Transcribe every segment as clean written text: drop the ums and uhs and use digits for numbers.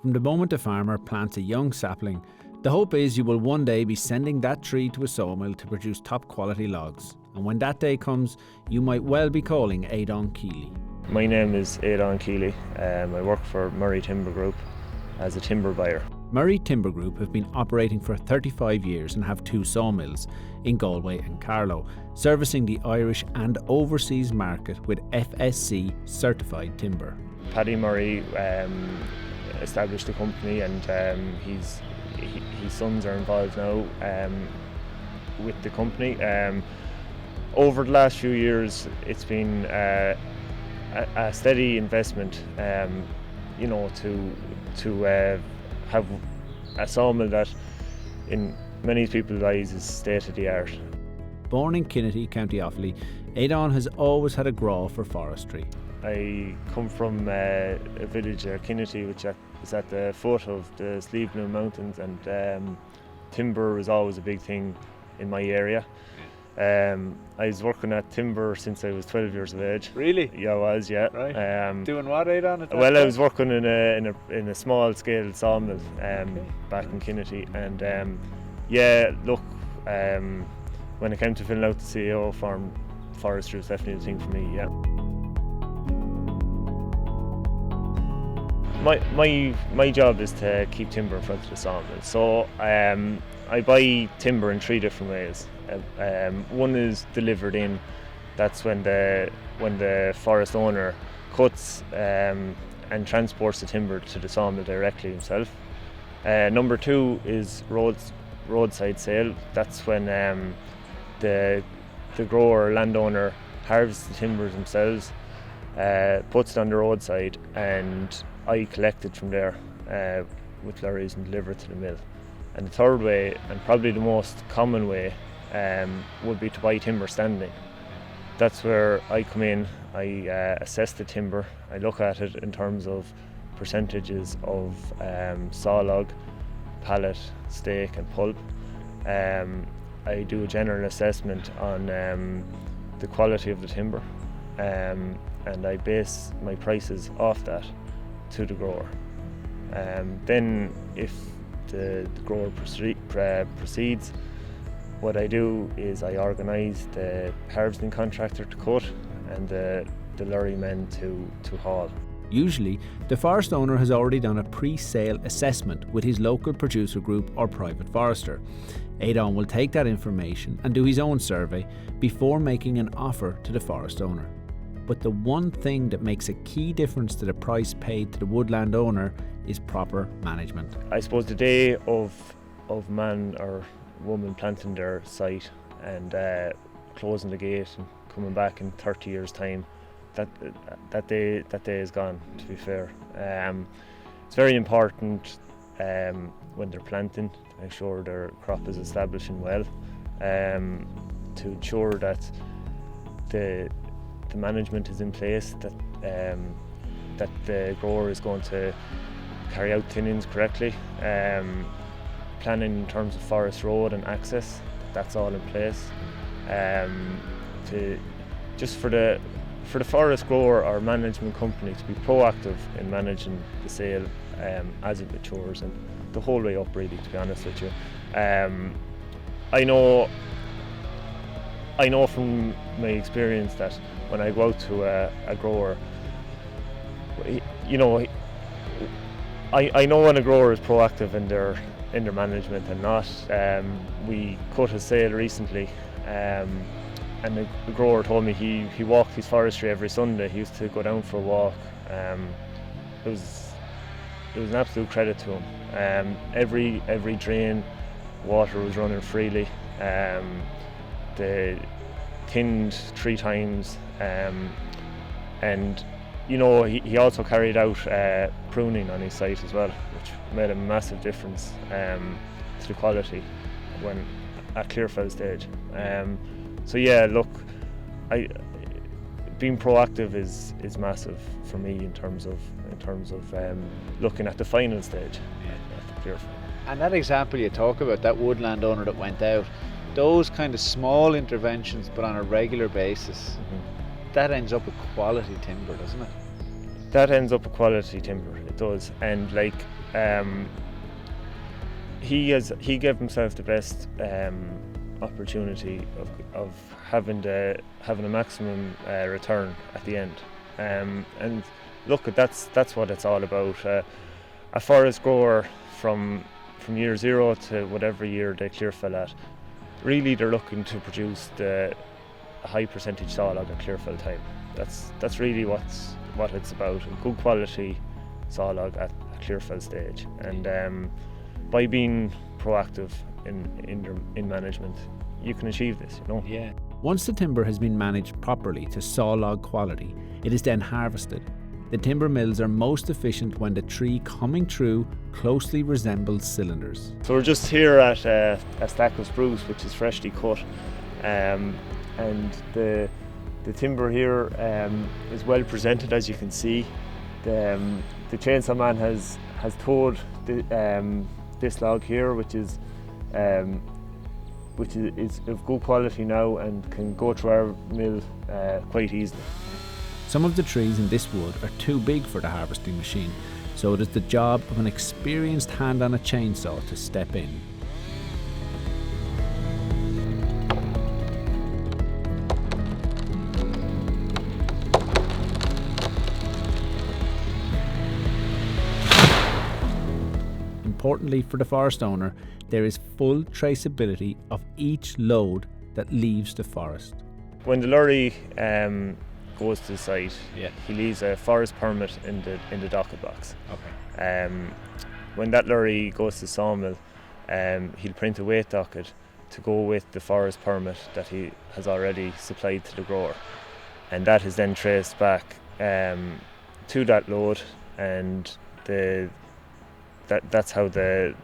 From the moment a farmer plants a young sapling, the hope is you will one day be sending that tree to a sawmill to produce top quality logs. And when that day comes, you might well be calling Aodán Kealey. My name is Aodán Kealey. I work for Murray Timber Group as a timber buyer. Murray Timber Group have been operating for 35 years and have 2 sawmills in Galway and Carlow, servicing the Irish and overseas market with FSC certified timber. Paddy Murray established the company, and his sons are involved now with the company. Over the last few years, it's been a steady investment, to have a sawmill that, in many people's eyes, is state of the art. Born in Kinnity, County Offaly, Aodán has always had a graw for forestry. I come from a village, Kinnity, which is at the foot of the Sleevenow Mountains, and timber was always a big thing in my area. I was working at timber since I was 12 years of age. Really? Yeah, I was. Yeah. Right. Doing what, Aodán? At that well, time? I was working in a small scale sawmill back in Kinnity, and when it came to filling out the CEO form, forestry was definitely the thing for me. Yeah. My job is to keep timber in front of the sawmill. So I buy timber in 3 different ways. One is delivered in. That's when the forest owner cuts and transports the timber to the sawmill directly himself. Number 2 is roadside sale. That's when the grower or landowner harvests the timbers themselves, puts it on the roadside, and I collect it from there with lorries and deliver it to the mill. And the third way, and probably the most common way, would be to buy timber standing. That's where I come in, I assess the timber, I look at it in terms of percentages of saw log, pallet, stake and pulp. I do a general assessment on the quality of the timber, and I base my prices off that to the grower. Then if the grower proceeds, what I do is I organise the harvesting contractor to cut and the lorry men to haul. Usually, the forest owner has already done a pre-sale assessment with his local producer group or private forester. Aodán will take that information and do his own survey before making an offer to the forest owner. But the one thing that makes a key difference to the price paid to the woodland owner is proper management. I suppose the day of man or woman planting their site and closing the gate and coming back in 30 years' time, that day is gone, to be fair. It's very important when they're planting to make sure their crop is establishing well, to ensure that the management is in place, that the grower is going to carry out thinnings correctly, planning in terms of forest road and access, that's all in place. For the forest grower or management company to be proactive in managing the sale as it matures, and the whole way up, really, to be honest with you. I know from my experience that when I go out to a grower, I know when a grower is proactive in their management and not. We cut a sale recently, and the grower told me he walked his forestry every Sunday. He used to go down for a walk. It was an absolute credit to him. Every drain, water was running freely. They thinned 3 times, and he also carried out pruning on his site as well, which made a massive difference to the quality when at clearfell stage. So yeah, look, being proactive is massive for me in terms of looking at the final stage at the clearfell. And that example you talk about, that woodland owner that went out, those kind of small interventions but on a regular basis, that ends up with quality timber, doesn't it? That ends up with quality timber, it does. And like he gave himself the best opportunity of having a maximum return at the end. And look, that's what it's all about. A forest grower from year zero to whatever year they clear fell at, really they're looking to produce a high percentage sawlog at clear fell time. That's really what it's about. A good quality sawlog at clear fell stage, and by being proactive in management, you can achieve this. Yeah. Once the timber has been managed properly to sawlog quality, it is then harvested. The timber mills are most efficient when the tree coming through closely resembles cylinders. So we're just here at a stack of spruce which is freshly cut, and the timber here is well presented, as you can see. The chainsaw man has towed this log here, which is of good quality now and can go through our mill quite easily. Some of the trees in this wood are too big for the harvesting machine, so it is the job of an experienced hand on a chainsaw to step in. Importantly for the forest owner, there is full traceability of each load that leaves the forest. When the lorry goes to the site, Yeah. he leaves a forest permit in the docket box. Okay. When that lorry goes to sawmill, he'll print a weight docket to go with the forest permit that he has already supplied to the grower, and that is then traced back to that load, and that's how the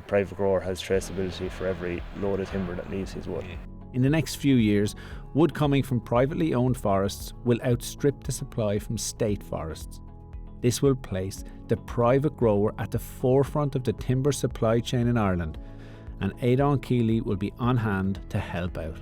private grower has traceability for every load of timber that leaves his wood. In the next few years, wood coming from privately owned forests will outstrip the supply from state forests. This will place the private grower at the forefront of the timber supply chain in Ireland, and Aodán Kealey will be on hand to help out.